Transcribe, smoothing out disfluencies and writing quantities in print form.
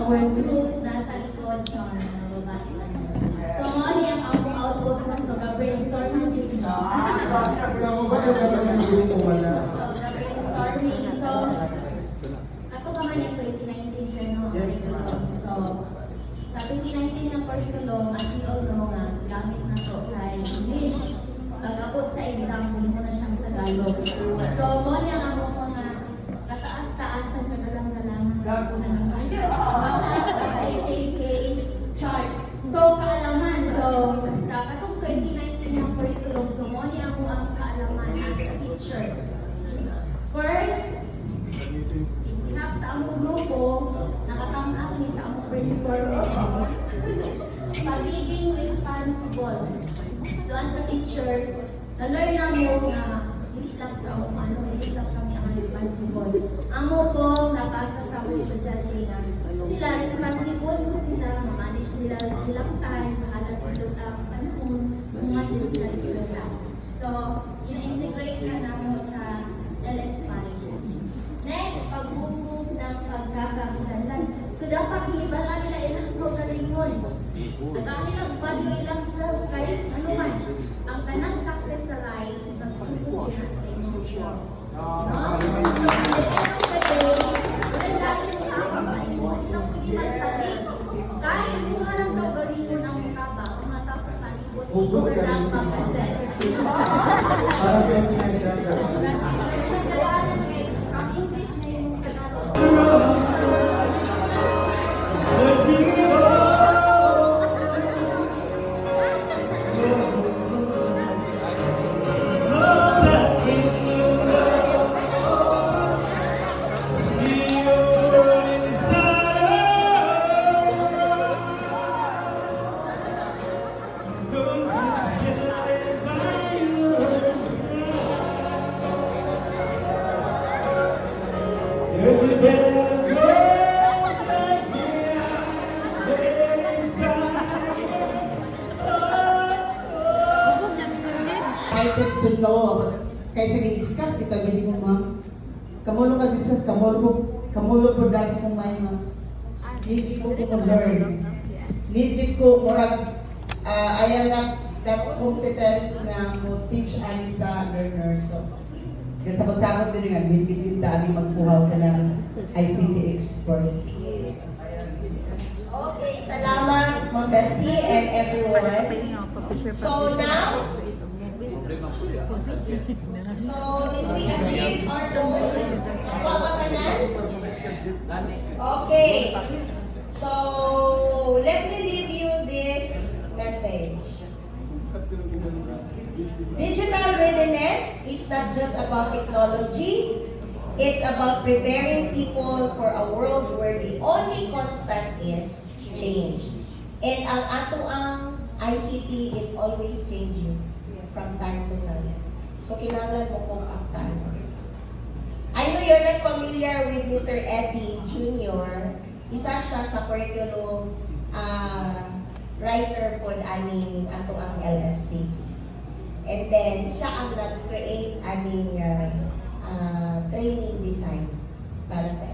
our truth nasa likod sa mga babae. So, mo niya ang output na so brainstorm na dito. Sa mo ba ito naman yung grupo wala? Brainstorming. So, ako pa man yung 2019 sir, no? Yes. So, sa 2019 ng curriculum, as we all know nga, gamit na to sa English. Pag-abot sa exam, hindi mo na siyang Tagalog. So, mo niya ang ako nga kataas-taasan kagalang-galangan KKK chart. So, kaalaman. So, sa katong 2019 ng curriculum, so mo niya ako ang kaalaman as a teacher. First, hinap sa among grupo, nakatangak ni sa among brainstorm. Pagiging responsible. So, as a teacher, na-learn na mo na hindi lang sa among hindi lang kami ang responsible. Amo po, nabasa sa among estudyante na sila responsible kung sila, manage nila silang time, makalat sila ang panahon, mga sila sila. So, ina-integrate na namin sa LS5. Next, pag-move ng pagkakakilanlan. So, dapat ibalaan nila ilang kagalingon. Nagkami nagpalyo ilang sa kahit ano man. Ang kanang success sa life, nagsuko na sa emotion. No? At the end of the day, wala lagi sa tama sa emotion. Hindi man sa date. Kahit kung harang kagalingon ang mukaba, kung matap sa palibot, ikaw lang mag-assess. Parang kaya pinagdasa. Ang English na yung Tagalog. Excited to know. Kaysa ni-discuss kita gini mo ma'am. Kamulo ka discuss, kamulo po dasa kong may ma'am. Hindi ko learn. Hindi ko murag ayan na that competent nga mo teach ani sa learner. So, kasabot-sabot din nga, hindi ani magbuhaw ka ng ICT expert. Okay, salamat Ma'am Betsy and everyone. So now, did we achieve our goals? Napapatanan? Okay. So, let me leave you this message. Digital readiness is not just about technology. It's about preparing people for a world where the only constant is change. And ang ato ang ICT is always changing from time to time. So, kailangan mo kung uptan. I know you're not familiar with Mr. Eddie Jr. Isa siya sa curriculum writer po aning ato ang LS6. And then, siya ang nag-create aning training design para sa